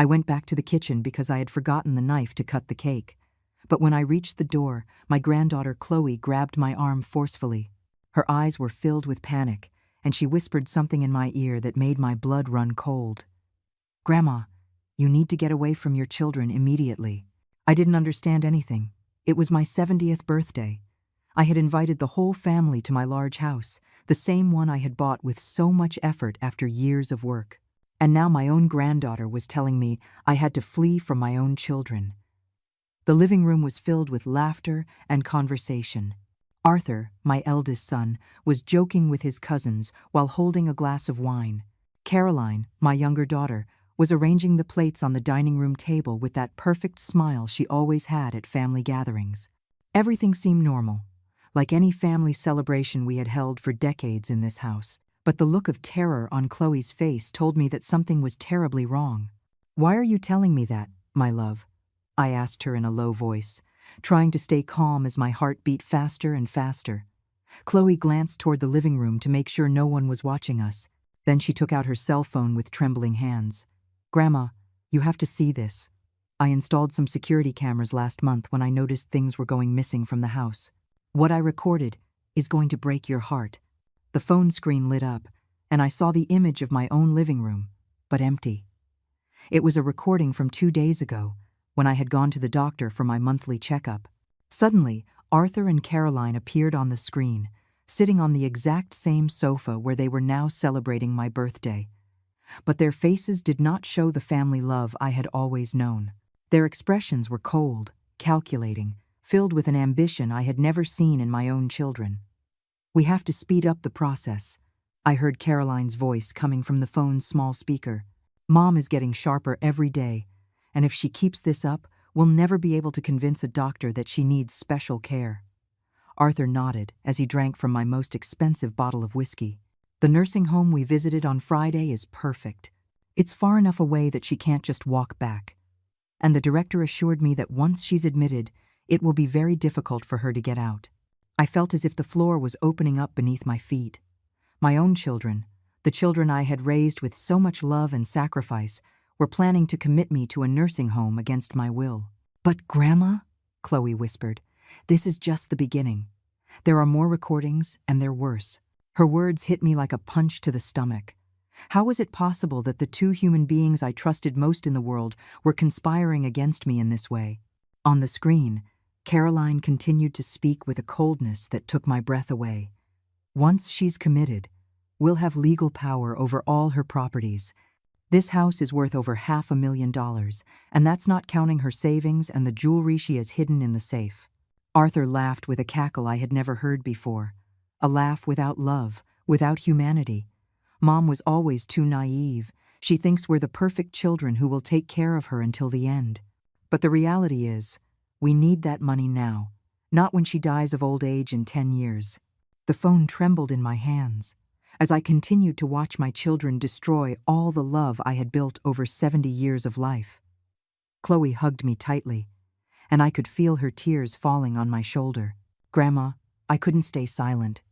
I went back to the kitchen because I had forgotten the knife to cut the cake. But when I reached the door, my granddaughter Chloe grabbed my arm forcefully. Her eyes were filled with panic, and she whispered something in my ear that made my blood run cold. "Grandma, you need to get away from your children immediately." I didn't understand anything. It was my 70th birthday. I had invited the whole family to my large house, the same one I had bought with so much effort after years of work. And now my own granddaughter was telling me I had to flee from my own children. The living room was filled with laughter and conversation. Arthur, my eldest son, was joking with his cousins while holding a glass of wine. Caroline, my younger daughter, was arranging the plates on the dining room table with that perfect smile she always had at family gatherings. Everything seemed normal, like any family celebration we had held for decades in this house. But the look of terror on Chloe's face told me that something was terribly wrong. "Why are you telling me that, my love?" I asked her in a low voice, trying to stay calm as my heart beat faster and faster. Chloe glanced toward the living room to make sure no one was watching us. Then she took out her cell phone with trembling hands. "Grandma, you have to see this. I installed some security cameras last month when I noticed things were going missing from the house. What I recorded is going to break your heart." The phone screen lit up, and I saw the image of my own living room, but empty. It was a recording from 2 days ago, when I had gone to the doctor for my monthly checkup. Suddenly, Arthur and Caroline appeared on the screen, sitting on the exact same sofa where they were now celebrating my birthday. But their faces did not show the family love I had always known. Their expressions were cold, calculating, filled with an ambition I had never seen in my own children. "We have to speed up the process," I heard Caroline's voice coming from the phone's small speaker. "Mom is getting sharper every day, and if she keeps this up, we'll never be able to convince a doctor that she needs special care." Arthur nodded as he drank from my most expensive bottle of whiskey. "The nursing home we visited on Friday is perfect. It's far enough away that she can't just walk back. And the director assured me that once she's admitted, it will be very difficult for her to get out." I felt as if the floor was opening up beneath my feet. My own children, the children I had raised with so much love and sacrifice, were planning to commit me to a nursing home against my will. "But Grandma," Chloe whispered, "this is just the beginning. There are more recordings, and they're worse." Her words hit me like a punch to the stomach. How was it possible that the two human beings I trusted most in the world were conspiring against me in this way? On the screen, Caroline continued to speak with a coldness that took my breath away. "Once she's committed, we'll have legal power over all her properties. This house is worth over $500,000, and that's not counting her savings and the jewelry she has hidden in the safe." Arthur laughed with a cackle I had never heard before. A laugh without love, without humanity. "Mom was always too naive. She thinks we're the perfect children who will take care of her until the end. But the reality is, we need that money now, not when she dies of old age in 10 years. The phone trembled in my hands as I continued to watch my children destroy all the love I had built over 70 years of life. Chloe hugged me tightly, and I could feel her tears falling on my shoulder. "Grandma, I couldn't stay silent.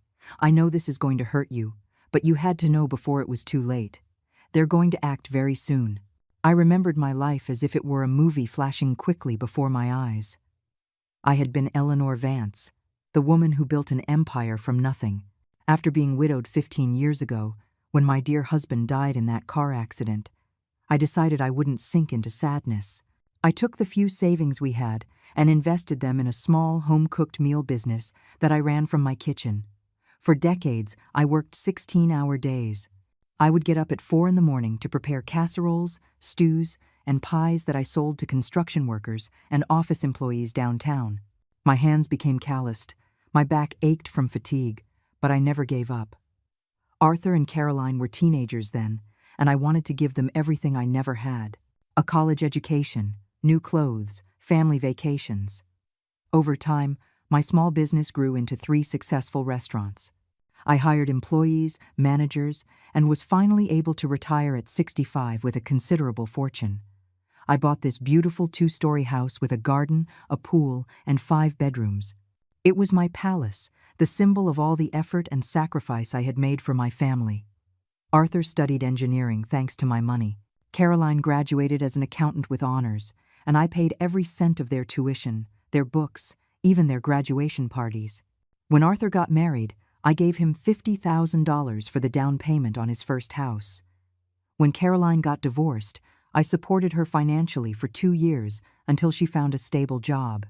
I know this is going to hurt you, but you had to know before it was too late. They're going to act very soon." I remembered my life as if it were a movie flashing quickly before my eyes. I had been Eleanor Vance, the woman who built an empire from nothing. After being widowed 15 years ago, when my dear husband died in that car accident, I decided I wouldn't sink into sadness. I took the few savings we had and invested them in a small home-cooked meal business that I ran from my kitchen. For decades, I worked 16-hour days. I would get up at 4 in the morning to prepare casseroles, stews, and pies that I sold to construction workers and office employees downtown. My hands became calloused, my back ached from fatigue, but I never gave up. Arthur and Caroline were teenagers then, and I wanted to give them everything I never had: a college education, new clothes, family vacations. Over time, my small business grew into 3 successful restaurants. I hired employees, managers, and was finally able to retire at 65 with a considerable fortune. I bought this beautiful 2-story house with a garden, a pool, and 5 bedrooms. It was my palace, the symbol of all the effort and sacrifice I had made for my family. Arthur studied engineering thanks to my money. Caroline graduated as an accountant with honors, and I paid every cent of their tuition, their books, even their graduation parties. When Arthur got married, I gave him $50,000 for the down payment on his first house. When Caroline got divorced, I supported her financially for 2 years until she found a stable job.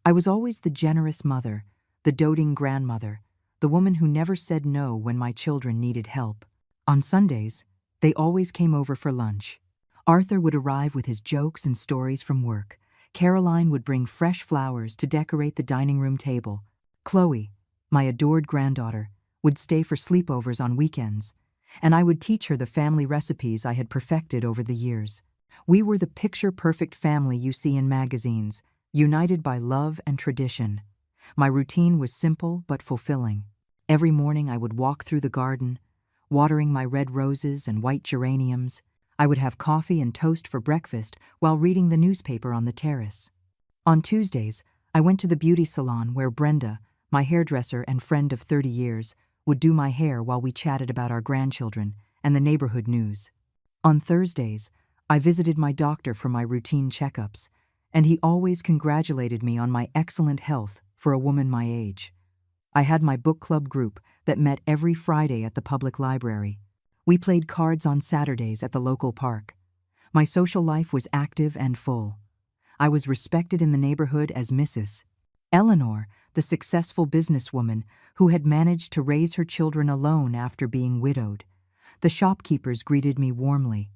I was always the generous mother, the doting grandmother, the woman who never said no when my children needed help. On Sundays, they always came over for lunch. Arthur would arrive with his jokes and stories from work. Caroline would bring fresh flowers to decorate the dining room table. Chloe, my adored granddaughter, would stay for sleepovers on weekends, and I would teach her the family recipes I had perfected over the years. We were the picture-perfect family you see in magazines, united by love and tradition. My routine was simple but fulfilling. Every morning I would walk through the garden, watering my red roses and white geraniums. I would have coffee and toast for breakfast while reading the newspaper on the terrace. On Tuesdays, I went to the beauty salon where Brenda, my hairdresser and friend of 30 years, would do my hair while we chatted about our grandchildren and the neighborhood news. On Thursdays, I visited my doctor for my routine checkups, and he always congratulated me on my excellent health for a woman my age. I had my book club group that met every Friday at the public library. We played cards on Saturdays at the local park. My social life was active and full. I was respected in the neighborhood as Mrs. Eleanor, the successful businesswoman who had managed to raise her children alone after being widowed. The shopkeepers greeted me warmly.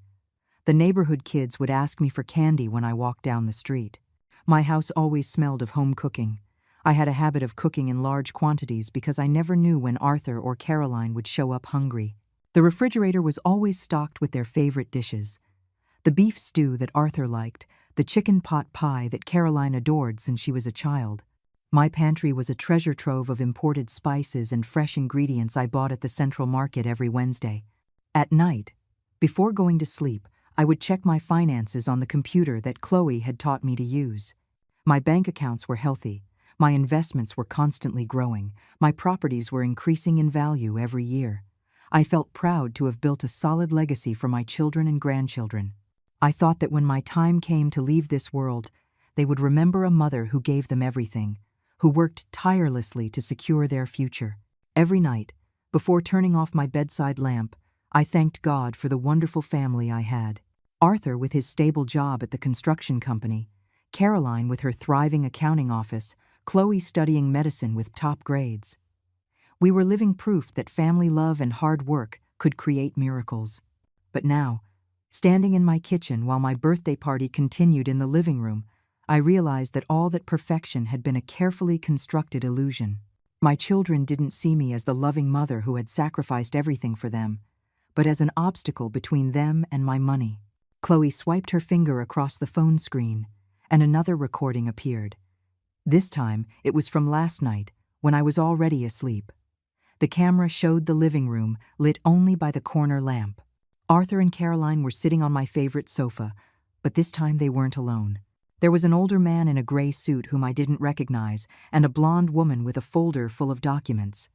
The neighborhood kids would ask me for candy when I walked down the street. My house always smelled of home cooking. I had a habit of cooking in large quantities because I never knew when Arthur or Caroline would show up hungry. The refrigerator was always stocked with their favorite dishes. The beef stew that Arthur liked, the chicken pot pie that Caroline adored since she was a child. My pantry was a treasure trove of imported spices and fresh ingredients I bought at the Central Market every Wednesday. At night, before going to sleep, I would check my finances on the computer that Chloe had taught me to use. My bank accounts were healthy. My investments were constantly growing. My properties were increasing in value every year. I felt proud to have built a solid legacy for my children and grandchildren. I thought that when my time came to leave this world, they would remember a mother who gave them everything, who worked tirelessly to secure their future. Every night, before turning off my bedside lamp, I thanked God for the wonderful family I had. Arthur with his stable job at the construction company, Caroline with her thriving accounting office, Chloe studying medicine with top grades. We were living proof that family love and hard work could create miracles. But now, standing in my kitchen while my birthday party continued in the living room, I realized that all that perfection had been a carefully constructed illusion. My children didn't see me as the loving mother who had sacrificed everything for them, but as an obstacle between them and my money. Chloe swiped her finger across the phone screen, and another recording appeared. This time, it was from last night, when I was already asleep. The camera showed the living room, lit only by the corner lamp. Arthur and Caroline were sitting on my favorite sofa, but this time they weren't alone. There was an older man in a gray suit whom I didn't recognize, and a blonde woman with a folder full of documents.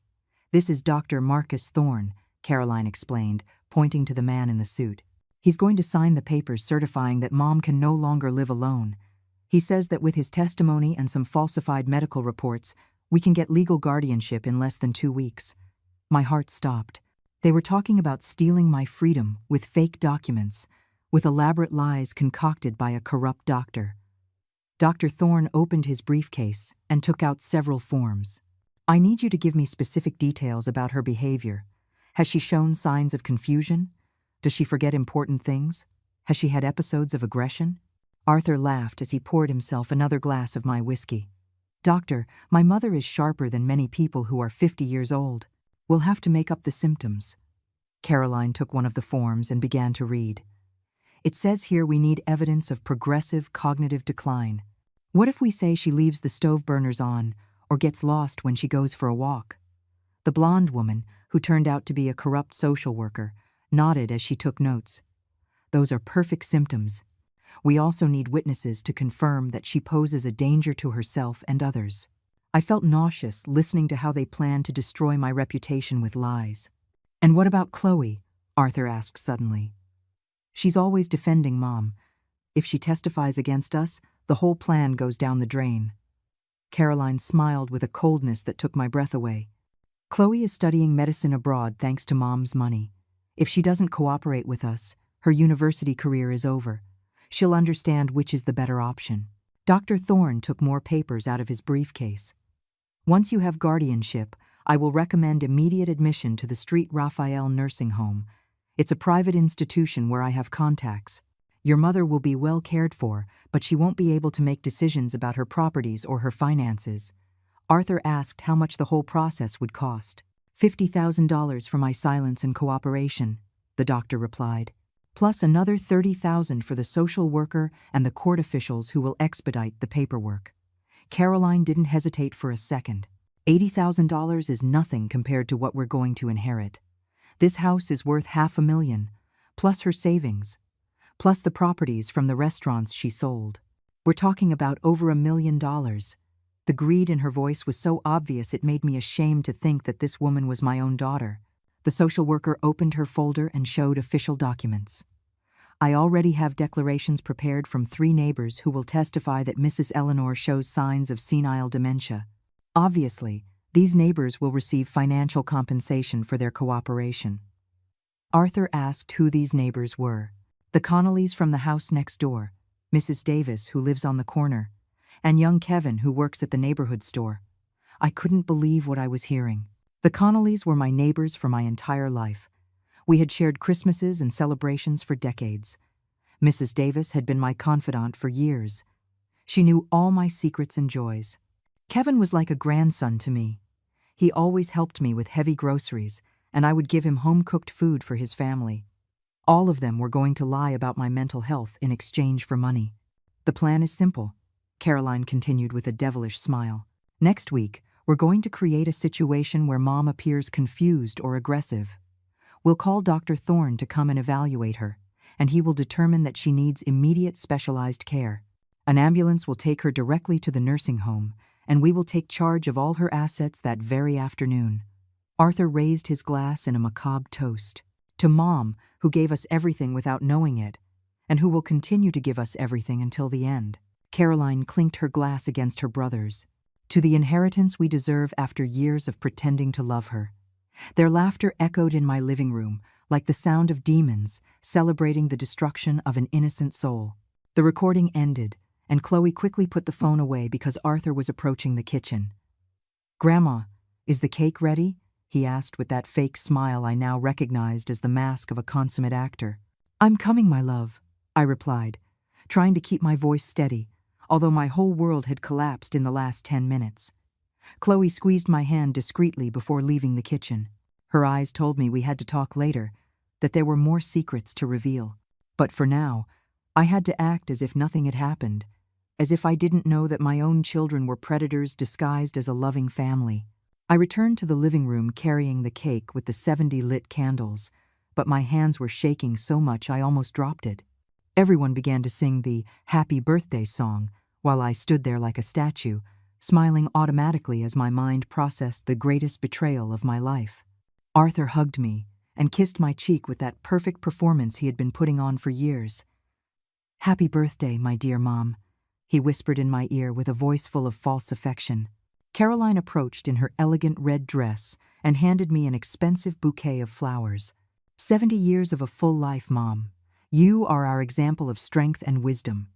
"This is Dr. Marcus Thorne," Caroline explained, pointing to the man in the suit. "He's going to sign the papers certifying that Mom can no longer live alone. He says that with his testimony and some falsified medical reports, we can get legal guardianship in less than 2 weeks." My heart stopped. They were talking about stealing my freedom with fake documents, with elaborate lies concocted by a corrupt doctor. Dr. Thorne opened his briefcase and took out several forms. "I need you to give me specific details about her behavior. Has she shown signs of confusion? Does she forget important things? Has she had episodes of aggression?" Arthur laughed as he poured himself another glass of my whiskey. "Doctor, my mother is sharper than many people who are 50 years old. We'll have to make up the symptoms." Caroline took one of the forms and began to read. "It says here we need evidence of progressive cognitive decline. What if we say she leaves the stove burners on or gets lost when she goes for a walk?" The blonde woman, who turned out to be a corrupt social worker, nodded as she took notes. "Those are perfect symptoms. We also need witnesses to confirm that she poses a danger to herself and others." I felt nauseous listening to how they planned to destroy my reputation with lies. "And what about Chloe?" Arthur asked suddenly. She's always defending Mom. If she testifies against us, the whole plan goes down the drain." Caroline smiled with a coldness that took my breath away. "Chloe is studying medicine abroad thanks to Mom's money. If she doesn't cooperate with us, her university career is over. She'll understand which is the better option." Dr. Thorne took more papers out of his briefcase. "Once you have guardianship, I will recommend immediate admission to the Street Raphael nursing home. It's a private institution where I have contacts. Your mother will be well cared for, but she won't be able to make decisions about her properties or her finances." Arthur asked how much the whole process would cost. $50,000 for my silence and cooperation, the doctor replied, plus another $30,000 for the social worker and the court officials who will expedite the paperwork. Caroline didn't hesitate for a second. $80,000 is nothing compared to what we're going to inherit. This house is worth $500,000, plus her savings, plus the properties from the restaurants she sold. We're talking about over $1 million. The greed in her voice was so obvious it made me ashamed to think that this woman was my own daughter. The social worker opened her folder and showed official documents. "I already have declarations prepared from 3 neighbors who will testify that Mrs. Eleanor shows signs of senile dementia. Obviously, these neighbors will receive financial compensation for their cooperation." Arthur asked who these neighbors were. "The Connollys from the house next door, Mrs. Davis, who lives on the corner, and young Kevin, who works at the neighborhood store." I couldn't believe what I was hearing. The Connollys were my neighbors for my entire life. We had shared Christmases and celebrations for decades. Mrs. Davis had been my confidant for years. She knew all my secrets and joys. Kevin was like a grandson to me. He always helped me with heavy groceries, and I would give him home-cooked food for his family. All of them were going to lie about my mental health in exchange for money. "The plan is simple," Caroline continued with a devilish smile. "Next week, we're going to create a situation where Mom appears confused or aggressive. We'll call Dr. Thorne to come and evaluate her, and he will determine that she needs immediate specialized care. An ambulance will take her directly to the nursing home, and we will take charge of all her assets that very afternoon." Arthur raised his glass in a macabre toast. "To Mom, who gave us everything without knowing it, and who will continue to give us everything until the end." Caroline clinked her glass against her brother's. "To the inheritance we deserve after years of pretending to love her." Their laughter echoed in my living room, like the sound of demons celebrating the destruction of an innocent soul. The recording ended, and Chloe quickly put the phone away because Arthur was approaching the kitchen. "Grandma, is the cake ready?" he asked with that fake smile I now recognized as the mask of a consummate actor. "I'm coming, my love," I replied, trying to keep my voice steady, although my whole world had collapsed in the last 10 minutes. Chloe squeezed my hand discreetly before leaving the kitchen. Her eyes told me we had to talk later, that there were more secrets to reveal. But for now, I had to act as if nothing had happened, as if I didn't know that my own children were predators disguised as a loving family. I returned to the living room carrying the cake with the 70 lit candles, but my hands were shaking so much I almost dropped it. Everyone began to sing the "Happy Birthday" song, while I stood there like a statue, smiling automatically as my mind processed the greatest betrayal of my life. Arthur hugged me and kissed my cheek with that perfect performance he had been putting on for years. "Happy birthday, my dear Mom," he whispered in my ear with a voice full of false affection. Caroline approached in her elegant red dress and handed me an expensive bouquet of flowers. 70 years of a full life, Mom. You are our example of strength and wisdom."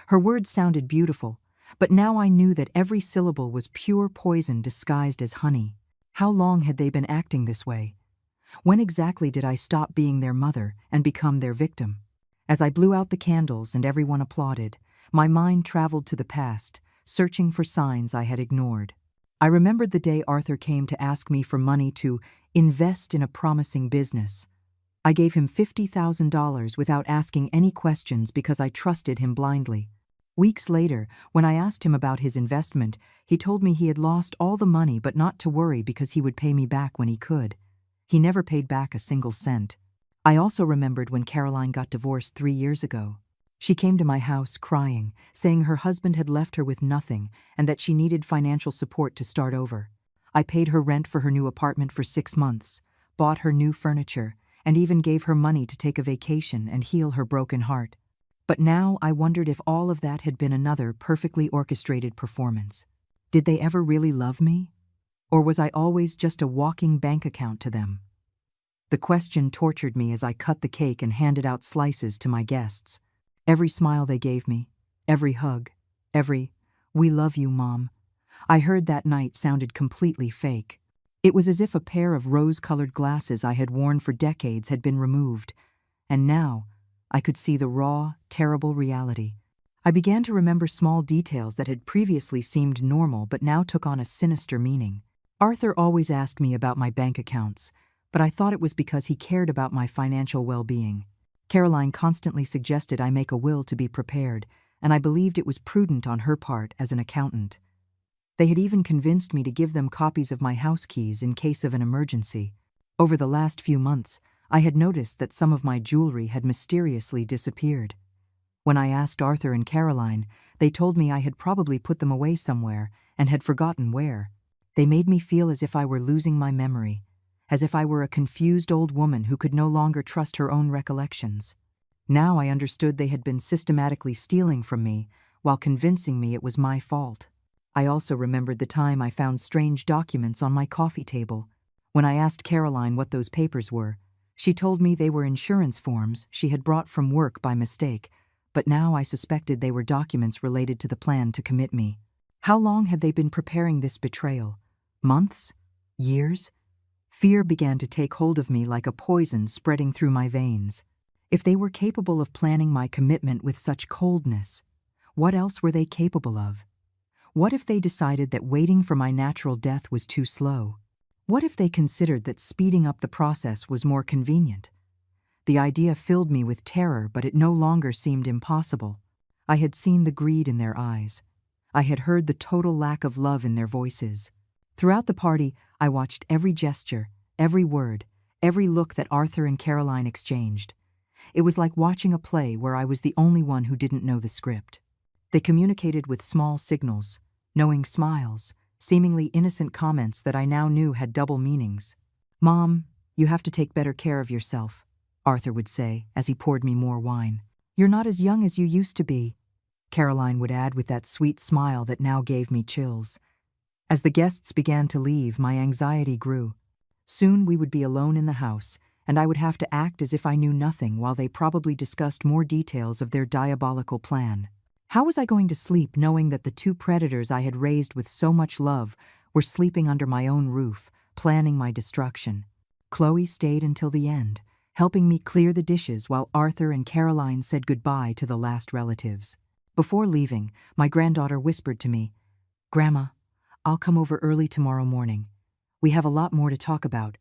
Her words sounded beautiful, but now I knew that every syllable was pure poison disguised as honey. How long had they been acting this way? When exactly did I stop being their mother and become their victim? As I blew out the candles and everyone applauded, my mind traveled to the past, searching for signs I had ignored. I remembered the day Arthur came to ask me for money to invest in a promising business. I gave him $50,000 without asking any questions because I trusted him blindly. Weeks later, when I asked him about his investment, he told me he had lost all the money but not to worry because he would pay me back when he could. He never paid back a single cent. I also remembered when Caroline got divorced 3 years ago. She came to my house crying, saying her husband had left her with nothing and that she needed financial support to start over. I paid her rent for her new apartment for 6 months, bought her new furniture, and even gave her money to take a vacation and heal her broken heart. But now I wondered if all of that had been another perfectly orchestrated performance. Did they ever really love me? Or was I always just a walking bank account to them? The question tortured me as I cut the cake and handed out slices to my guests. Every smile they gave me, every hug, every, "We love you, Mom," I heard that night sounded completely fake. It was as if a pair of rose-colored glasses I had worn for decades had been removed, and now I could see the raw, terrible reality. I began to remember small details that had previously seemed normal but now took on a sinister meaning. Arthur always asked me about my bank accounts, but I thought it was because he cared about my financial well-being. Caroline constantly suggested I make a will to be prepared, and I believed it was prudent on her part as an accountant. They had even convinced me to give them copies of my house keys in case of an emergency. Over the last few months, I had noticed that some of my jewelry had mysteriously disappeared. When I asked Arthur and Caroline, they told me I had probably put them away somewhere and had forgotten where. They made me feel as if I were losing my memory, as if I were a confused old woman who could no longer trust her own recollections. Now I understood they had been systematically stealing from me while convincing me it was my fault. I also remembered the time I found strange documents on my coffee table. When I asked Caroline what those papers were, she told me they were insurance forms she had brought from work by mistake, but now I suspected they were documents related to the plan to commit me. How long had they been preparing this betrayal? Months? Years? Fear began to take hold of me like a poison spreading through my veins. If they were capable of planning my commitment with such coldness, what else were they capable of? What if they decided that waiting for my natural death was too slow? What if they considered that speeding up the process was more convenient? The idea filled me with terror, but it no longer seemed impossible. I had seen the greed in their eyes. I had heard the total lack of love in their voices. Throughout the party, I watched every gesture, every word, every look that Arthur and Caroline exchanged. It was like watching a play where I was the only one who didn't know the script. They communicated with small signals, knowing smiles, seemingly innocent comments that I now knew had double meanings. "Mom, you have to take better care of yourself," Arthur would say as he poured me more wine. "You're not as young as you used to be," Caroline would add with that sweet smile that now gave me chills. As the guests began to leave, my anxiety grew. Soon we would be alone in the house, and I would have to act as if I knew nothing while they probably discussed more details of their diabolical plan. How was I going to sleep knowing that the two predators I had raised with so much love were sleeping under my own roof, planning my destruction? Chloe stayed until the end, helping me clear the dishes while Arthur and Caroline said goodbye to the last relatives. Before leaving, my granddaughter whispered to me, "Grandma, I'll come over early tomorrow morning. We have a lot more to talk about."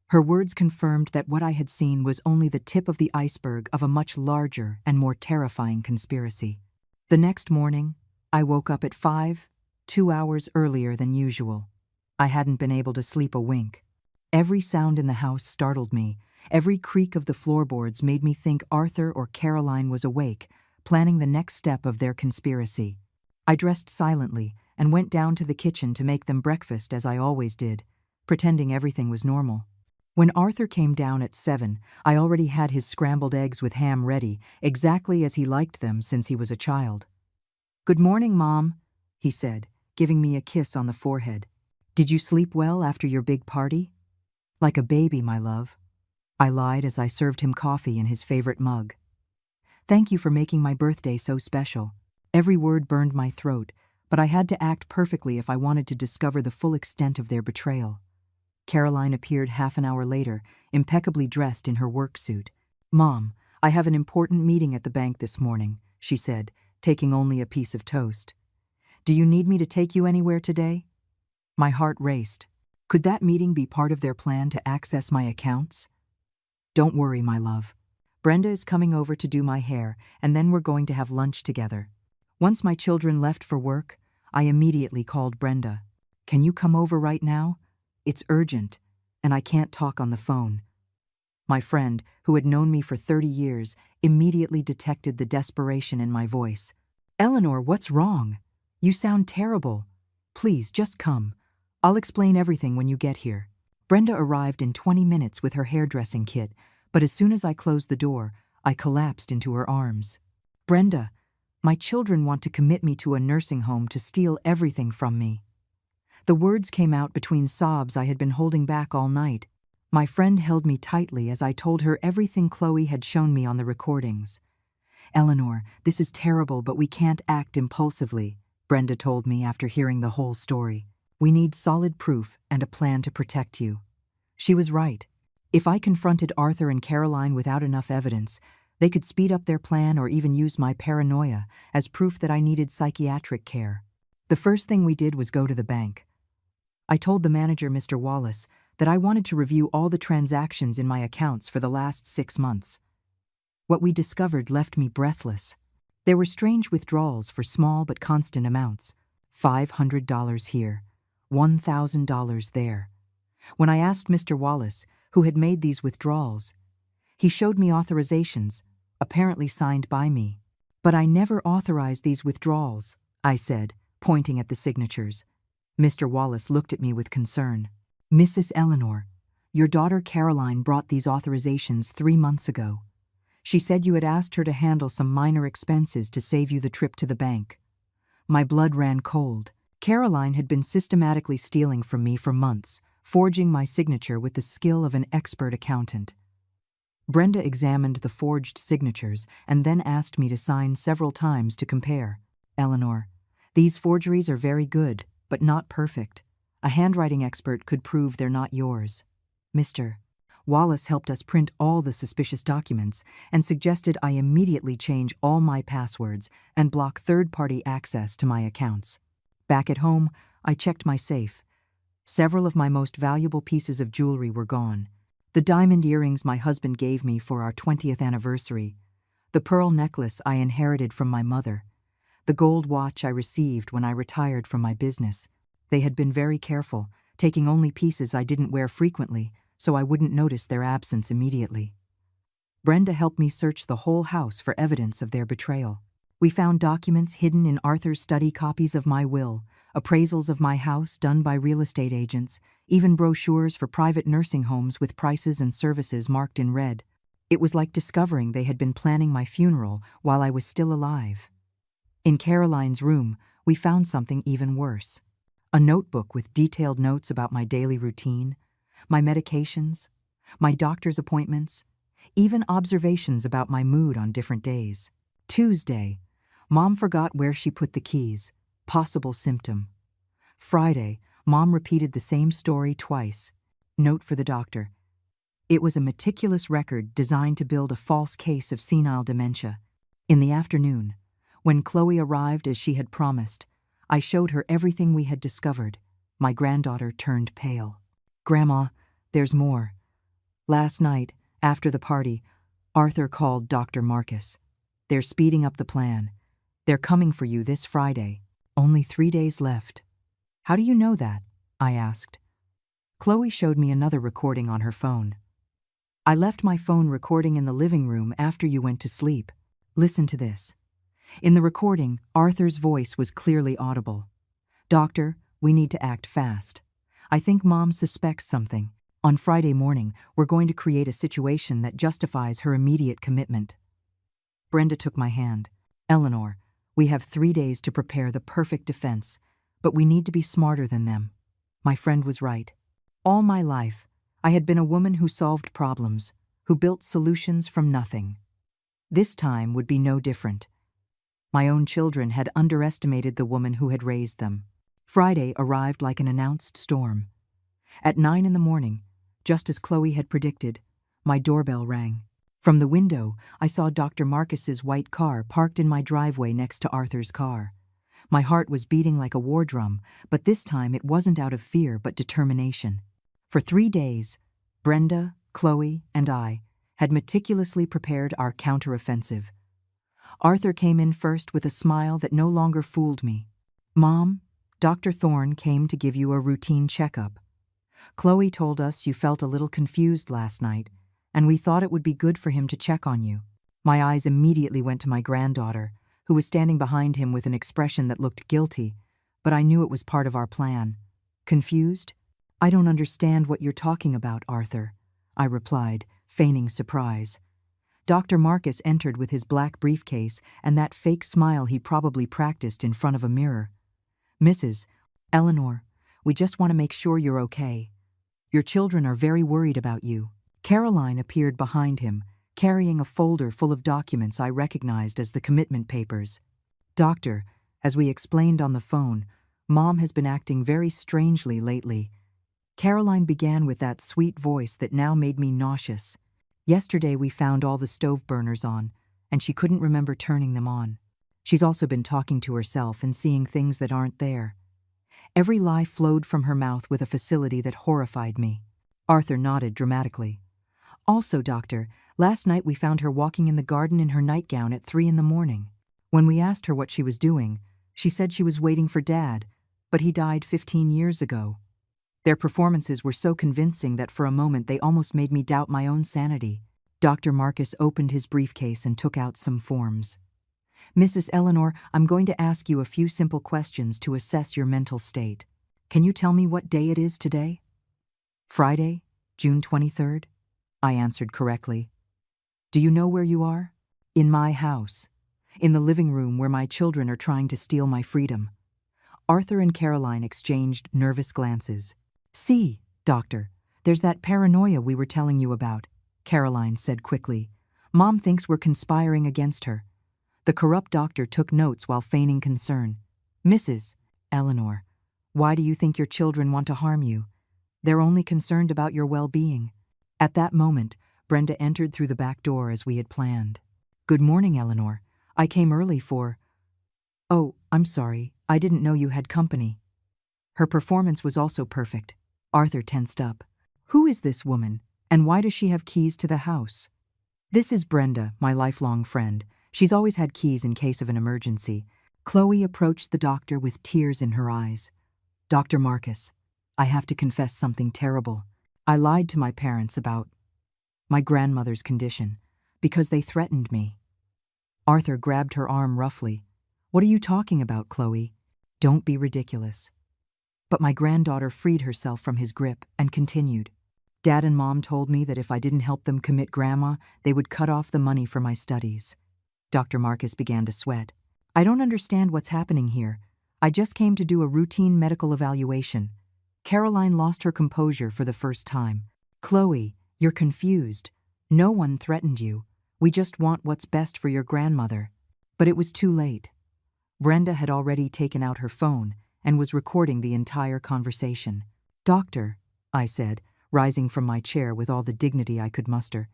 Her words confirmed that what I had seen was only the tip of the iceberg of a much larger and more terrifying conspiracy. The next morning, I woke up at 5, 2 hours earlier than usual. I hadn't been able to sleep a wink. Every sound in the house startled me. Every creak of the floorboards made me think Arthur or Caroline was awake, planning the next step of their conspiracy. I dressed silently and went down to the kitchen to make them breakfast as I always did, pretending everything was normal. When Arthur came down at 7, I already had his scrambled eggs with ham ready, exactly as he liked them since he was a child. "Good morning, Mom," he said, giving me a kiss on the forehead. "Did you sleep well after your big party?" "Like a baby, my love," I lied as I served him coffee in his favorite mug. "Thank you for making my birthday so special." Every word burned my throat, but I had to act perfectly if I wanted to discover the full extent of their betrayal. Caroline appeared half an hour later, impeccably dressed in her work suit. "Mom, I have an important meeting at the bank this morning," she said, taking only a piece of toast. "Do you need me to take you anywhere today?" My heart raced. Could that meeting be part of their plan to access my accounts? "Don't worry, my love. Brenda is coming over to do my hair, and then we're going to have lunch together." Once my children left for work, I immediately called Brenda. "Can you come over right now? It's urgent, and I can't talk on the phone." My friend, who had known me for 30 years, immediately detected the desperation in my voice. "Eleanor, what's wrong? You sound terrible. Please, just come. I'll explain everything when you get here." Brenda arrived in 20 minutes with her hairdressing kit, But as soon as I closed the door, I collapsed into her arms. "Brenda, my children want to commit me to a nursing home to steal everything from me." The words came out between sobs I had been holding back all night. My friend held me tightly as I told her everything Chloe had shown me on the recordings. "Eleanor, this is terrible, but we can't act impulsively," Brenda told me after hearing the whole story. "We need solid proof and a plan to protect you." She was right. If I confronted Arthur and Caroline without enough evidence, they could speed up their plan or even use my paranoia as proof that I needed psychiatric care. The first thing we did was go to the bank. I told the manager, Mr. Wallace, that I wanted to review all the transactions in my accounts for the last 6 months. What we discovered left me breathless. There were strange withdrawals for small but constant amounts. $500 here, $1,000 there. When I asked Mr. Wallace, who had made these withdrawals, he showed me authorizations, apparently signed by me. "But I never authorized these withdrawals," I said, pointing at the signatures. Mr. Wallace looked at me with concern. "Mrs. Eleanor, your daughter Caroline brought these authorizations 3 months ago. She said you had asked her to handle some minor expenses to save you the trip to the bank." My blood ran cold. Caroline had been systematically stealing from me for months, forging my signature with the skill of an expert accountant. Brenda examined the forged signatures and then asked me to sign several times to compare. "Eleanor, these forgeries are very good, but not perfect. A handwriting expert could prove they're not yours." Mr. Wallace helped us print all the suspicious documents and suggested I immediately change all my passwords and block third-party access to my accounts. Back at home, I checked my safe. Several of my most valuable pieces of jewelry were gone. The diamond earrings my husband gave me for our 20th anniversary, the pearl necklace I inherited from my mother, the gold watch I received when I retired from my business. They had been very careful, taking only pieces I didn't wear frequently, so I wouldn't notice their absence immediately. Brenda helped me search the whole house for evidence of their betrayal. We found documents hidden in Arthur's study, copies of my will, appraisals of my house done by real estate agents, even brochures for private nursing homes with prices and services marked in red. It was like discovering they had been planning my funeral while I was still alive. In Caroline's room, we found something even worse. A notebook with detailed notes about my daily routine, my medications, my doctor's appointments, even observations about my mood on different days. Tuesday, Mom forgot where she put the keys, possible symptom. Friday, Mom repeated the same story twice. Note for the doctor. It was a meticulous record designed to build a false case of senile dementia. In the afternoon, when Chloe arrived as she had promised, I showed her everything we had discovered. My granddaughter turned pale. "Grandma, there's more. Last night, after the party, Arthur called Dr. Marcus. They're speeding up the plan. They're coming for you this Friday. Only 3 days left." "How do you know that?" I asked. Chloe showed me another recording on her phone. "I left my phone recording in the living room after you went to sleep. Listen to this." In the recording, Arthur's voice was clearly audible. "Doctor, we need to act fast. I think Mom suspects something. On Friday morning, we're going to create a situation that justifies her immediate commitment." Brenda took my hand. "Eleanor, we have 3 days to prepare the perfect defense, but we need to be smarter than them." My friend was right. All my life, I had been a woman who solved problems, who built solutions from nothing. This time would be no different. My own children had underestimated the woman who had raised them. Friday arrived like an announced storm. At 9 in the morning, just as Chloe had predicted, my doorbell rang. From the window, I saw Dr. Marcus's white car parked in my driveway next to Arthur's car. My heart was beating like a war drum, but this time it wasn't out of fear but determination. For 3 days, Brenda, Chloe, and I had meticulously prepared our counteroffensive. Arthur came in first with a smile that no longer fooled me. "Mom, Dr. Thorne came to give you a routine checkup. Chloe told us you felt a little confused last night, and we thought it would be good for him to check on you." My eyes immediately went to my granddaughter, who was standing behind him with an expression that looked guilty, but I knew it was part of our plan. "Confused? I don't understand what you're talking about, Arthur," I replied, feigning surprise. Dr. Marcus entered with his black briefcase and that fake smile he probably practiced in front of a mirror. "Mrs. Eleanor, we just want to make sure you're okay. Your children are very worried about you." Caroline appeared behind him, carrying a folder full of documents I recognized as the commitment papers. "Doctor, as we explained on the phone, Mom has been acting very strangely lately." Caroline began with that sweet voice that now made me nauseous. "Yesterday we found all the stove burners on, and she couldn't remember turning them on. She's also been talking to herself and seeing things that aren't there." Every lie flowed from her mouth with a facility that horrified me. Arthur nodded dramatically. "Also, doctor, last night we found her walking in the garden in her nightgown at 3 in the morning. When we asked her what she was doing, she said she was waiting for Dad, but he died 15 years ago." Their performances were so convincing that for a moment they almost made me doubt my own sanity. Dr. Marcus opened his briefcase and took out some forms. "Mrs. Eleanor, I'm going to ask you a few simple questions to assess your mental state. Can you tell me what day it is today?" "Friday, June 23rd. I answered correctly. "Do you know where you are?" "In my house. In the living room where my children are trying to steal my freedom." Arthur and Caroline exchanged nervous glances. "See, doctor, there's that paranoia we were telling you about," Caroline said quickly. "Mom thinks we're conspiring against her." The corrupt doctor took notes while feigning concern. "Mrs. Eleanor, why do you think your children want to harm you? They're only concerned about your well-being." At that moment, Brenda entered through the back door as we had planned. "Good morning, Eleanor. I came early for—" "Oh, I'm sorry. I didn't know you had company." Her performance was also perfect. Arthur tensed up. "Who is this woman, and why does she have keys to the house?" "This is Brenda, my lifelong friend. She's always had keys in case of an emergency." Chloe approached the doctor with tears in her eyes. "Dr. Marcus, I have to confess something terrible. I lied to my parents about my grandmother's condition because they threatened me." Arthur grabbed her arm roughly. "What are you talking about, Chloe? Don't be ridiculous." But my granddaughter freed herself from his grip and continued. "Dad and Mom told me that if I didn't help them commit Grandma, they would cut off the money for my studies." Dr. Marcus began to sweat. "I don't understand what's happening here. I just came to do a routine medical evaluation." Caroline lost her composure for the first time. "Chloe, you're confused. No one threatened you. We just want what's best for your grandmother." But it was too late. Brenda had already taken out her phone and was recording the entire conversation. "Doctor," I said, rising from my chair with all the dignity I could muster,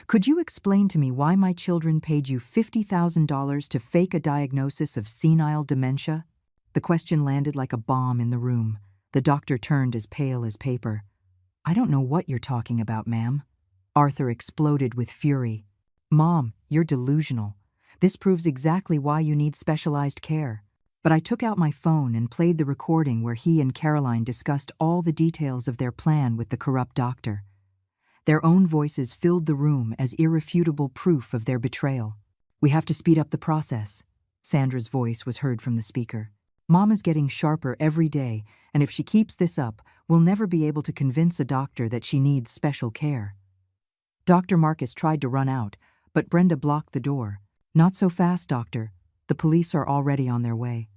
"could you explain to me why my children paid you $50,000 to fake a diagnosis of senile dementia?" The question landed like a bomb in the room. The doctor turned as pale as paper. "I don't know what you're talking about, ma'am." Arthur exploded with fury. "Mom, you're delusional. This proves exactly why you need specialized care." But I took out my phone and played the recording where he and Caroline discussed all the details of their plan with the corrupt doctor. Their own voices filled the room as irrefutable proof of their betrayal. "We have to speed up the process." Sandra's voice was heard from the speaker. "Mom is getting sharper every day, and if she keeps this up, we'll never be able to convince a doctor that she needs special care." Dr. Marcus tried to run out, but Brenda blocked the door. "Not so fast, doctor. The police are already on their way."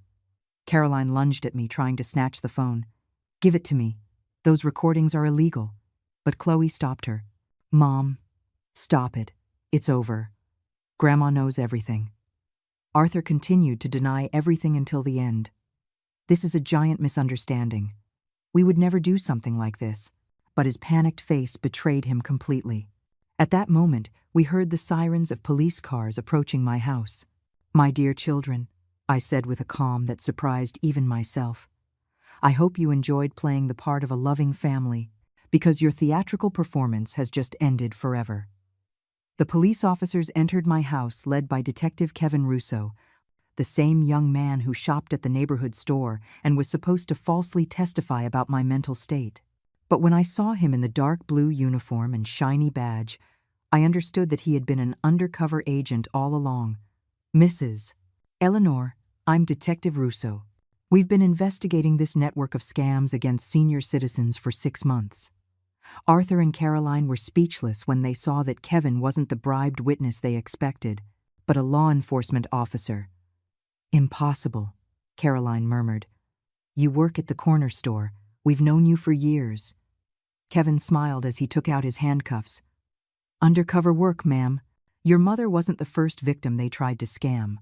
Caroline lunged at me, trying to snatch the phone. "Give it to me. Those recordings are illegal." But Chloe stopped her. "Mom, stop it. It's over. Grandma knows everything." Arthur continued to deny everything until the end. "This is a giant misunderstanding. We would never do something like this." But his panicked face betrayed him completely. At that moment, we heard the sirens of police cars approaching my house. "My dear children," I said with a calm that surprised even myself, "I hope you enjoyed playing the part of a loving family, because your theatrical performance has just ended forever." The police officers entered my house led by Detective Kevin Russo, the same young man who shopped at the neighborhood store and was supposed to falsely testify about my mental state. But when I saw him in the dark blue uniform and shiny badge, I understood that he had been an undercover agent all along. "Mrs. Eleanor, I'm Detective Russo. We've been investigating this network of scams against senior citizens for 6 months. Arthur and Caroline were speechless when they saw that Kevin wasn't the bribed witness they expected, but a law enforcement officer. "Impossible," Caroline murmured. "You work at the corner store. We've known you for years." Kevin smiled as he took out his handcuffs. "Undercover work, ma'am. Your mother wasn't the first victim they tried to scam.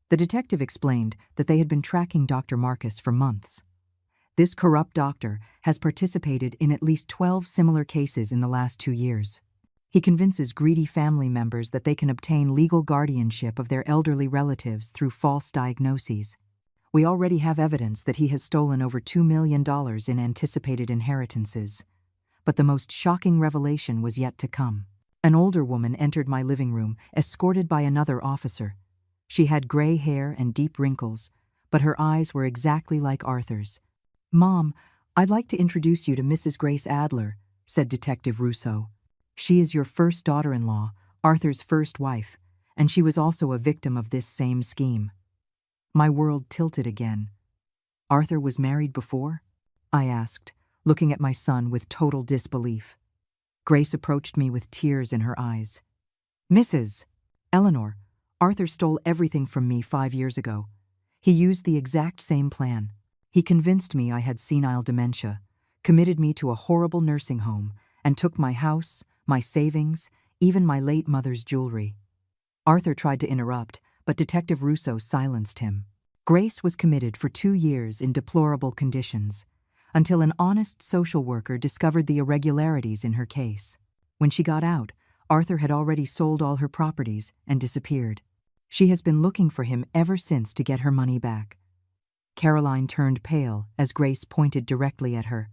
The detective explained that they had been tracking Dr. Marcus for months. This corrupt doctor has participated in at least 12 similar cases in the last 2 years. He convinces greedy family members that they can obtain legal guardianship of their elderly relatives through false diagnoses. We already have evidence that he has stolen over $2 million in anticipated inheritances. But the most shocking revelation was yet to come. An older woman entered my living room, escorted by another officer. She had gray hair and deep wrinkles, but her eyes were exactly like Arthur's. "Mom, I'd like to introduce you to Mrs. Grace Adler," said Detective Russo. "She is your first daughter-in-law, Arthur's first wife, and she was also a victim of this same scheme." My world tilted again. "Arthur was married before?" I asked, looking at my son with total disbelief. Grace approached me with tears in her eyes. "Mrs. Eleanor, Arthur stole everything from me 5 years ago. He used the exact same plan. He convinced me I had senile dementia, committed me to a horrible nursing home, and took my house, my savings, even my late mother's jewelry." Arthur tried to interrupt, but Detective Russo silenced him. Grace was committed for 2 years in deplorable conditions, until an honest social worker discovered the irregularities in her case. When she got out, Arthur had already sold all her properties and disappeared. She has been looking for him ever since to get her money back. Caroline turned pale as Grace pointed directly at her.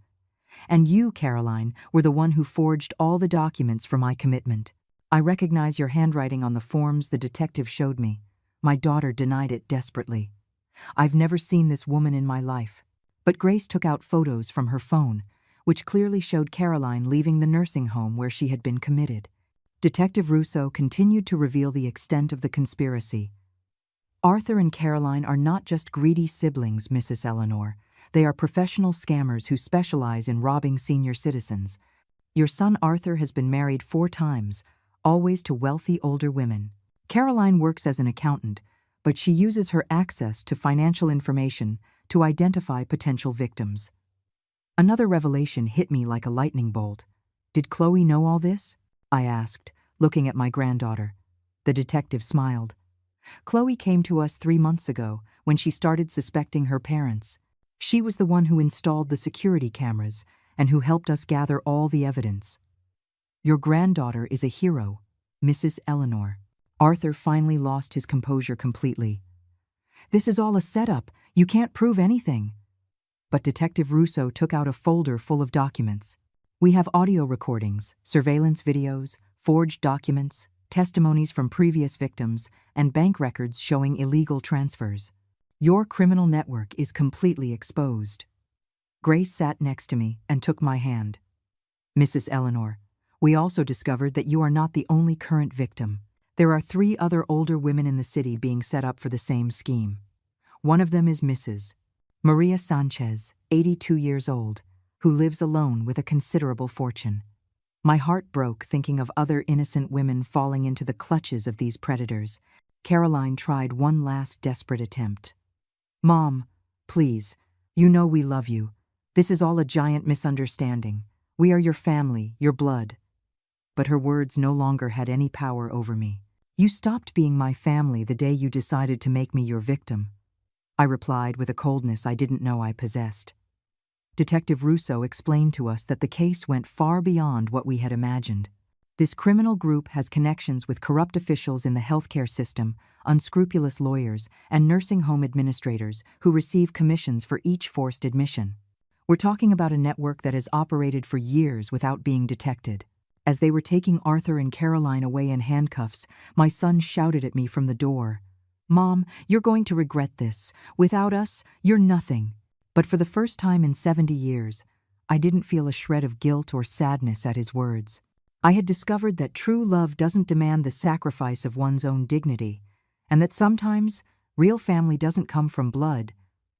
"And you, Caroline, were the one who forged all the documents for my commitment. I recognize your handwriting on the forms the detective showed me. My daughter denied it desperately. I've never seen this woman in my life." But Grace took out photos from her phone, which clearly showed Caroline leaving the nursing home where she had been committed. Detective Russo continued to reveal the extent of the conspiracy. "Arthur and Caroline are not just greedy siblings, Mrs. Eleanor. They are professional scammers who specialize in robbing senior citizens. Your son Arthur has been married 4 times, always to wealthy older women. Caroline works as an accountant, but she uses her access to financial information to identify potential victims." Another revelation hit me like a lightning bolt. "Did Chloe know all this?" I asked, looking at my granddaughter. The detective smiled. "Chloe came to us 3 months ago when she started suspecting her parents. She was the one who installed the security cameras and who helped us gather all the evidence." "Your granddaughter is a hero, Mrs. Eleanor." Arthur finally lost his composure completely. "This is all a setup. You can't prove anything." But Detective Russo took out a folder full of documents. "We have audio recordings, surveillance videos, forged documents, testimonies from previous victims, and bank records showing illegal transfers. Your criminal network is completely exposed." Grace sat next to me and took my hand. "Mrs. Eleanor, we also discovered that you are not the only current victim. There are 3 other older women in the city being set up for the same scheme. One of them is Mrs. Maria Sanchez, 82 years old, who lives alone with a considerable fortune." My heart broke thinking of other innocent women falling into the clutches of these predators. Caroline tried one last desperate attempt. "Mom, please, you know we love you. This is all a giant misunderstanding. We are your family, your blood." But her words no longer had any power over me. "You stopped being my family the day you decided to make me your victim," I replied with a coldness I didn't know I possessed. Detective Russo explained to us that the case went far beyond what we had imagined. This criminal group has connections with corrupt officials in the healthcare system, unscrupulous lawyers, and nursing home administrators who receive commissions for each forced admission. We're talking about a network that has operated for years without being detected. As they were taking Arthur and Caroline away in handcuffs, my son shouted at me from the door, "Mom, you're going to regret this. Without us, you're nothing." But for the first time in 70 years, I didn't feel a shred of guilt or sadness at his words. I had discovered that true love doesn't demand the sacrifice of one's own dignity, and that sometimes real family doesn't come from blood,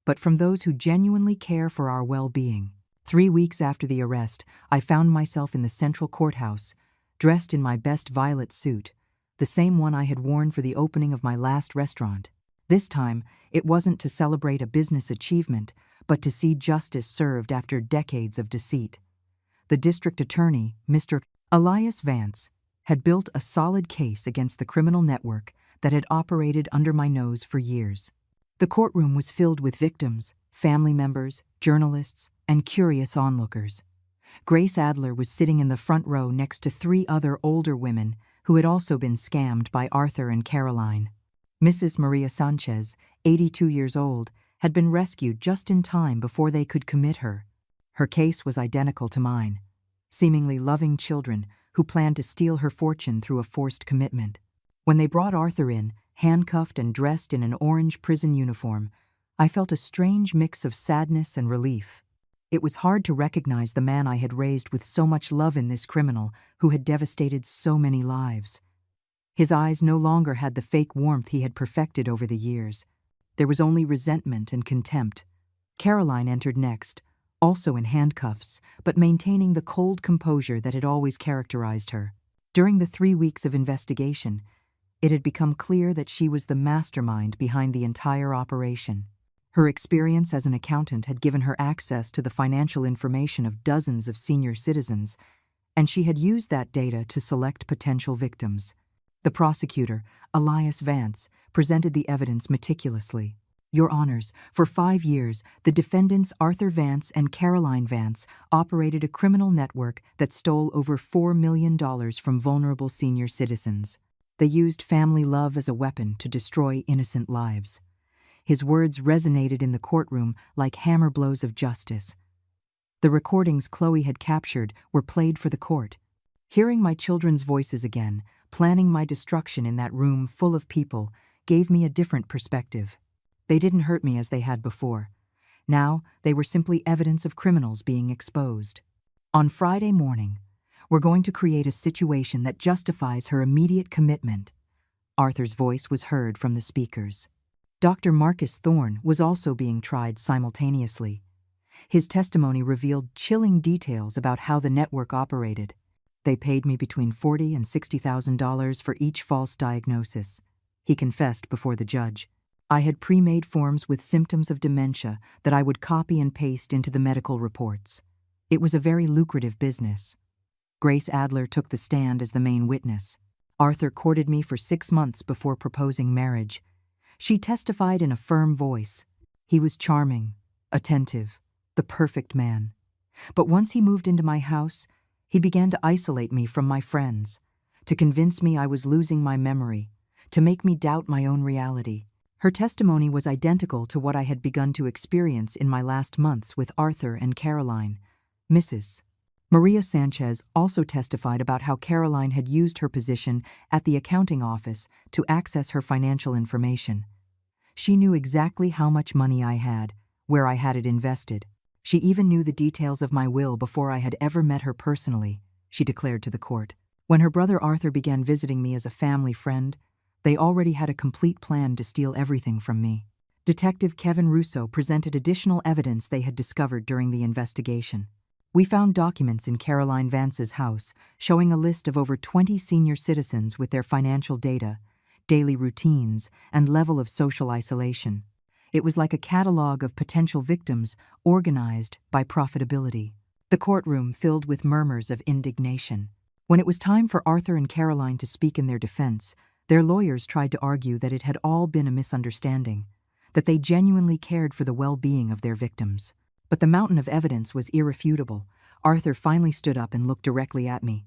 but from those who genuinely care for our well-being. 3 weeks after the arrest, I found myself in the central courthouse, dressed in my best violet suit, the same one I had worn for the opening of my last restaurant. This time, it wasn't to celebrate a business achievement, but to see justice served after decades of deceit. The district attorney, Mr. Elias Vance, had built a solid case against the criminal network that had operated under my nose for years. The courtroom was filled with victims, family members, journalists, and curious onlookers. Grace Adler was sitting in the front row next to 3 other older women who had also been scammed by Arthur and Caroline. Mrs. Maria Sanchez, 82 years old, had been rescued just in time before they could commit her. Her case was identical to mine. Seemingly loving children who planned to steal her fortune through a forced commitment. When they brought Arthur in, handcuffed and dressed in an orange prison uniform, I felt a strange mix of sadness and relief. It was hard to recognize the man I had raised with so much love in this criminal who had devastated so many lives. His eyes no longer had the fake warmth he had perfected over the years. There was only resentment and contempt. Caroline entered next, also in handcuffs, but maintaining the cold composure that had always characterized her. During the 3 weeks of investigation, it had become clear that she was the mastermind behind the entire operation. Her experience as an accountant had given her access to the financial information of dozens of senior citizens, and she had used that data to select potential victims. The prosecutor, Elias Vance, presented the evidence meticulously. Your Honors, for 5 years, the defendants Arthur Vance and Caroline Vance operated a criminal network that stole over $4 million from vulnerable senior citizens. They used family love as a weapon to destroy innocent lives. His words resonated in the courtroom like hammer blows of justice. The recordings Chloe had captured were played for the court. Hearing my children's voices again, planning my destruction in that room full of people, gave me a different perspective. They didn't hurt me as they had before. Now, they were simply evidence of criminals being exposed. On Friday morning, we're going to create a situation that justifies her immediate commitment. Arthur's voice was heard from the speakers. Dr. Marcus Thorne was also being tried simultaneously. His testimony revealed chilling details about how the network operated. They paid me between $40,000 and $60,000 for each false diagnosis. He confessed before the judge. I had pre-made forms with symptoms of dementia that I would copy and paste into the medical reports. It was a very lucrative business. Grace Adler took the stand as the main witness. Arthur courted me for 6 months before proposing marriage. She testified in a firm voice. He was charming, attentive, the perfect man. But once he moved into my house, he began to isolate me from my friends, to convince me I was losing my memory, to make me doubt my own reality. Her testimony was identical to what I had begun to experience in my last months with Arthur and Caroline. Mrs. Maria Sanchez also testified about how Caroline had used her position at the accounting office to access her financial information. She knew exactly how much money I had, where I had it invested. She even knew the details of my will before I had ever met her personally, she declared to the court. When her brother Arthur began visiting me as a family friend, they already had a complete plan to steal everything from me. Detective Kevin Russo presented additional evidence they had discovered during the investigation. We found documents in Caroline Vance's house showing a list of over 20 senior citizens with their financial data, daily routines, and level of social isolation. It was like a catalog of potential victims organized by profitability. The courtroom filled with murmurs of indignation. When it was time for Arthur and Caroline to speak in their defense, their lawyers tried to argue that it had all been a misunderstanding, that they genuinely cared for the well-being of their victims. But the mountain of evidence was irrefutable. Arthur finally stood up and looked directly at me.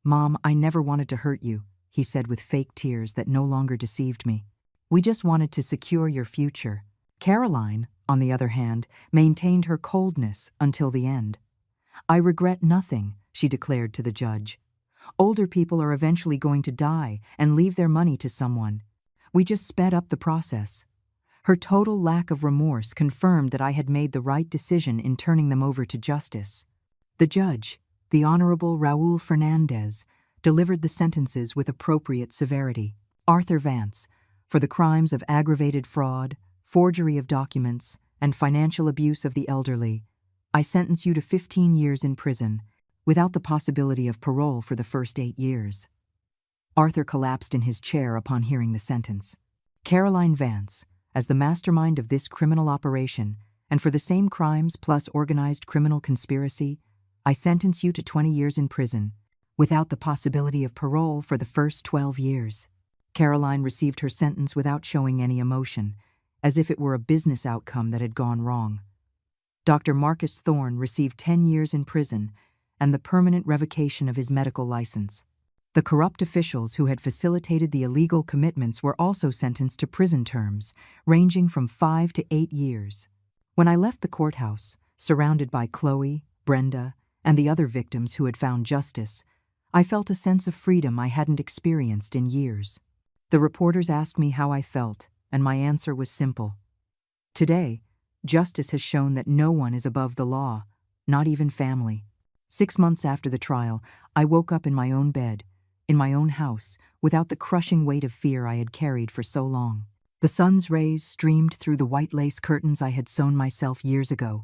"Mom, I never wanted to hurt you," he said with fake tears that no longer deceived me. "We just wanted to secure your future." Caroline, on the other hand, maintained her coldness until the end. "I regret nothing," she declared to the judge. "Older people are eventually going to die and leave their money to someone. We just sped up the process." Her total lack of remorse confirmed that I had made the right decision in turning them over to justice. The judge, the Honorable Raul Fernandez, delivered the sentences with appropriate severity. Arthur Vance, for the crimes of aggravated fraud, forgery of documents, and financial abuse of the elderly, I sentence you to 15 years in prison, without the possibility of parole for the first 8 years." Arthur collapsed in his chair upon hearing the sentence. "Caroline Vance, as the mastermind of this criminal operation, and for the same crimes plus organized criminal conspiracy, I sentence you to 20 years in prison, without the possibility of parole for the first 12 years. Caroline received her sentence without showing any emotion, as if it were a business outcome that had gone wrong. Dr. Marcus Thorne received 10 years in prison and the permanent revocation of his medical license. The corrupt officials who had facilitated the illegal commitments were also sentenced to prison terms, ranging from 5 to 8 years. When I left the courthouse, surrounded by Chloe, Brenda, and the other victims who had found justice, I felt a sense of freedom I hadn't experienced in years. The reporters asked me how I felt, and my answer was simple. Today, justice has shown that no one is above the law, not even family. 6 months after the trial, I woke up in my own bed, in my own house, without the crushing weight of fear I had carried for so long. The sun's rays streamed through the white lace curtains I had sewn myself years ago,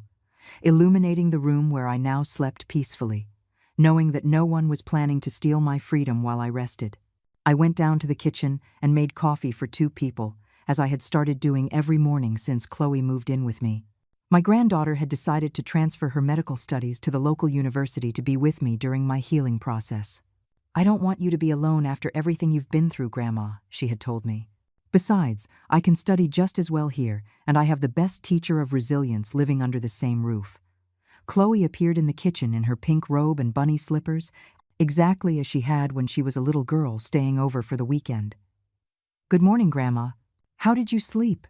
illuminating the room where I now slept peacefully, knowing that no one was planning to steal my freedom while I rested. I went down to the kitchen and made coffee for 2 people, as I had started doing every morning since Chloe moved in with me. My granddaughter had decided to transfer her medical studies to the local university to be with me during my healing process. "I don't want you to be alone after everything you've been through, Grandma," she had told me. "Besides, I can study just as well here, and I have the best teacher of resilience living under the same roof." Chloe appeared in the kitchen in her pink robe and bunny slippers, exactly as she had when she was a little girl staying over for the weekend. "Good morning, Grandma. How did you sleep?"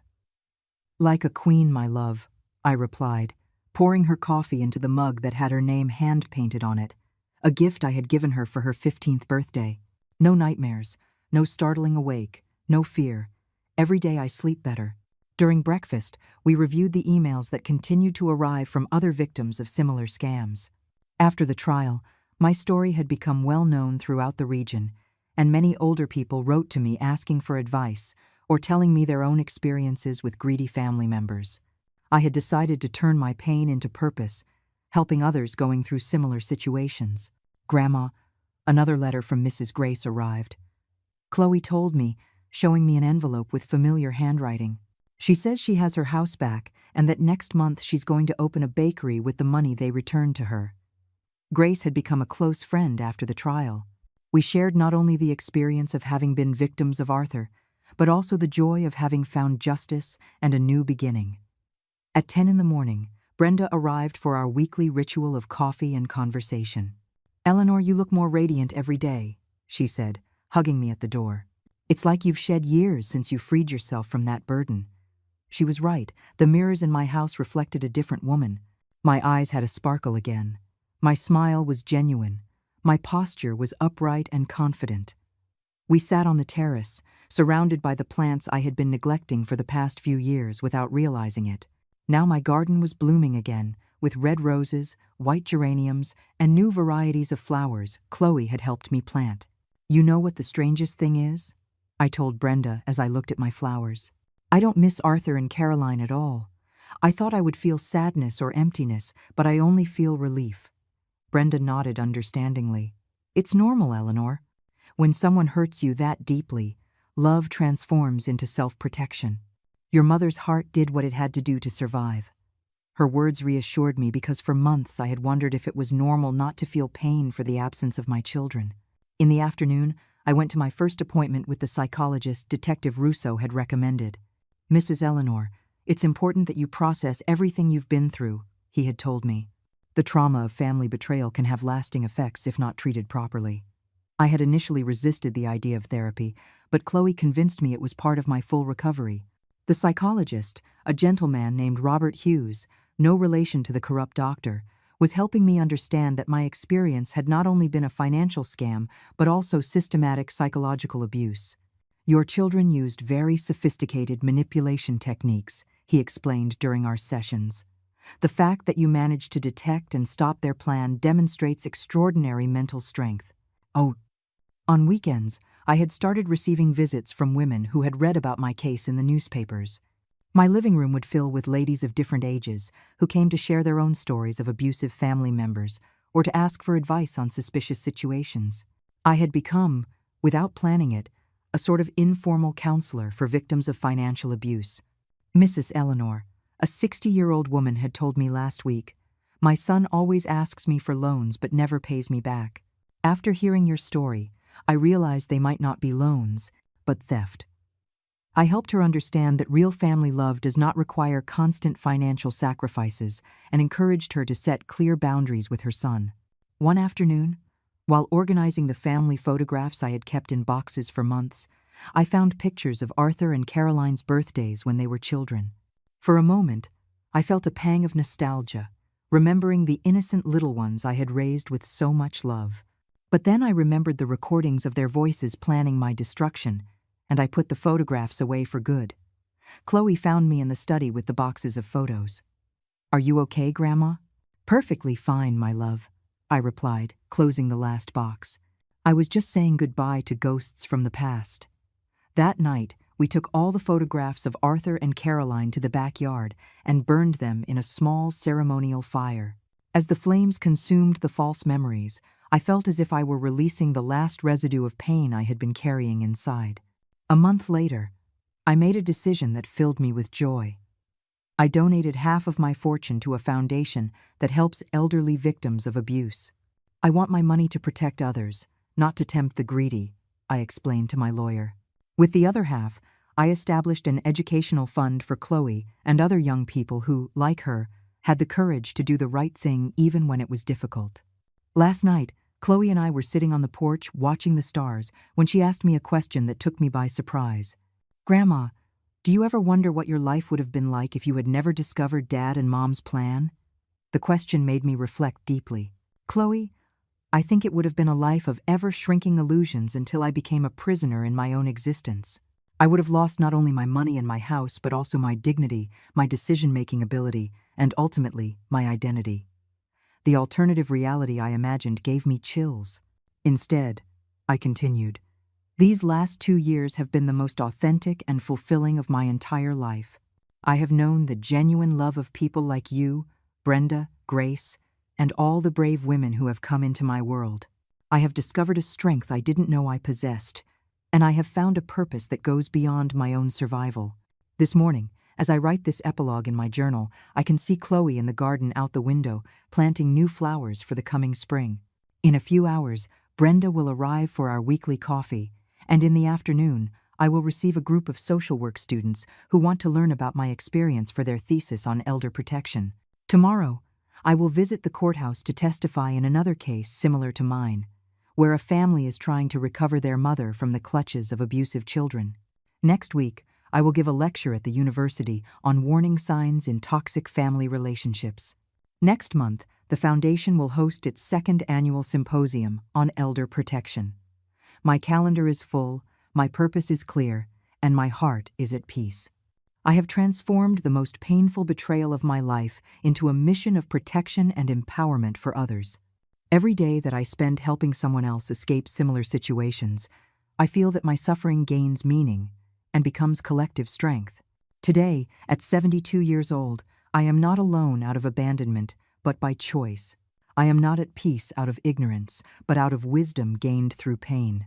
"Like a queen, my love," I replied, pouring her coffee into the mug that had her name hand-painted on it, a gift I had given her for her 15th birthday. No nightmares, no startling awake, no fear. Every day I sleep better. During breakfast, we reviewed the emails that continued to arrive from other victims of similar scams. After the trial, my story had become well known throughout the region, and many older people wrote to me asking for advice or telling me their own experiences with greedy family members. I had decided to turn my pain into purpose, helping others going through similar situations. "Grandma," another letter from Mrs. Grace arrived. Chloe told me, showing me an envelope with familiar handwriting. She says she has her house back and that next month she's going to open a bakery with the money they returned to her. Grace had become a close friend after the trial. We shared not only the experience of having been victims of Arthur, but also the joy of having found justice and a new beginning. At 10 in the morning, Brenda arrived for our weekly ritual of coffee and conversation. "Eleanor, you look more radiant every day," she said, hugging me at the door. "It's like you've shed years since you freed yourself from that burden." She was right. The mirrors in my house reflected a different woman. My eyes had a sparkle again. My smile was genuine. My posture was upright and confident. We sat on the terrace, surrounded by the plants I had been neglecting for the past few years without realizing it. Now my garden was blooming again, with red roses, white geraniums, and new varieties of flowers Chloe had helped me plant. "You know what the strangest thing is?" I told Brenda as I looked at my flowers. "I don't miss Arthur and Caroline at all. I thought I would feel sadness or emptiness, but I only feel relief." Brenda nodded understandingly. "It's normal, Eleanor. When someone hurts you that deeply, love transforms into self-protection. Your mother's heart did what it had to do to survive." Her words reassured me because for months I had wondered if it was normal not to feel pain for the absence of my children. In the afternoon, I went to my first appointment with the psychologist Detective Russo had recommended. "Mrs. Eleanor, it's important that you process everything you've been through," he had told me. "The trauma of family betrayal can have lasting effects if not treated properly." I had initially resisted the idea of therapy, but Chloe convinced me it was part of my full recovery. The psychologist, a gentleman named Robert Hughes, no relation to the corrupt doctor, was helping me understand that my experience had not only been a financial scam, but also systematic psychological abuse. "Your children used very sophisticated manipulation techniques," he explained during our sessions. "The fact that you managed to detect and stop their plan demonstrates extraordinary mental strength." Oh, on weekends, I had started receiving visits from women who had read about my case in the newspapers. My living room would fill with ladies of different ages who came to share their own stories of abusive family members or to ask for advice on suspicious situations. I had become, without planning it, a sort of informal counselor for victims of financial abuse. Mrs. Eleanor, a 60-year-old woman, had told me last week, "My son always asks me for loans but never pays me back. After hearing your story, I realized they might not be loans, but theft." I helped her understand that real family love does not require constant financial sacrifices and encouraged her to set clear boundaries with her son. One afternoon, while organizing the family photographs I had kept in boxes for months, I found pictures of Arthur and Caroline's birthdays when they were children. For a moment, I felt a pang of nostalgia, remembering the innocent little ones I had raised with so much love. But then I remembered the recordings of their voices planning my destruction, and I put the photographs away for good. Chloe found me in the study with the boxes of photos. "Are you okay, Grandma?" "Perfectly fine, my love," I replied, closing the last box. "I was just saying goodbye to ghosts from the past." That night, we took all the photographs of Arthur and Caroline to the backyard and burned them in a small ceremonial fire. As the flames consumed the false memories, I felt as if I were releasing the last residue of pain I had been carrying inside. A month later, I made a decision that filled me with joy. I donated half of my fortune to a foundation that helps elderly victims of abuse. "I want my money to protect others, not to tempt the greedy," I explained to my lawyer. With the other half, I established an educational fund for Chloe and other young people who, like her, had the courage to do the right thing even when it was difficult. Last night, Chloe and I were sitting on the porch watching the stars when she asked me a question that took me by surprise. "Grandma, do you ever wonder what your life would have been like if you had never discovered Dad and Mom's plan?" The question made me reflect deeply. "Chloe, I think it would have been a life of ever-shrinking illusions until I became a prisoner in my own existence. I would have lost not only my money and my house, but also my dignity, my decision-making ability, and ultimately, my identity. The alternative reality I imagined gave me chills. Instead," I continued, "these last 2 years have been the most authentic and fulfilling of my entire life. I have known the genuine love of people like you, Brenda, Grace, and all the brave women who have come into my world. I have discovered a strength I didn't know I possessed, and I have found a purpose that goes beyond my own survival. This morning, as I write this epilogue in my journal, I can see Chloe in the garden out the window, planting new flowers for the coming spring. In a few hours, Brenda will arrive for our weekly coffee, and in the afternoon, I will receive a group of social work students who want to learn about my experience for their thesis on elder protection. Tomorrow, I will visit the courthouse to testify in another case similar to mine, where a family is trying to recover their mother from the clutches of abusive children. Next week, I will give a lecture at the university on warning signs in toxic family relationships. Next month, the foundation will host its 2nd annual symposium on elder protection. My calendar is full, my purpose is clear, and my heart is at peace. I have transformed the most painful betrayal of my life into a mission of protection and empowerment for others. Every day that I spend helping someone else escape similar situations, I feel that my suffering gains meaning and becomes collective strength. Today, at 72 years old, I am not alone out of abandonment, but by choice. I am not at peace out of ignorance, but out of wisdom gained through pain.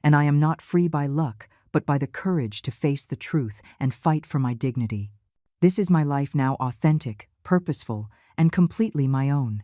And I am not free by luck, but by the courage to face the truth and fight for my dignity. This is my life now, authentic, purposeful, and completely my own.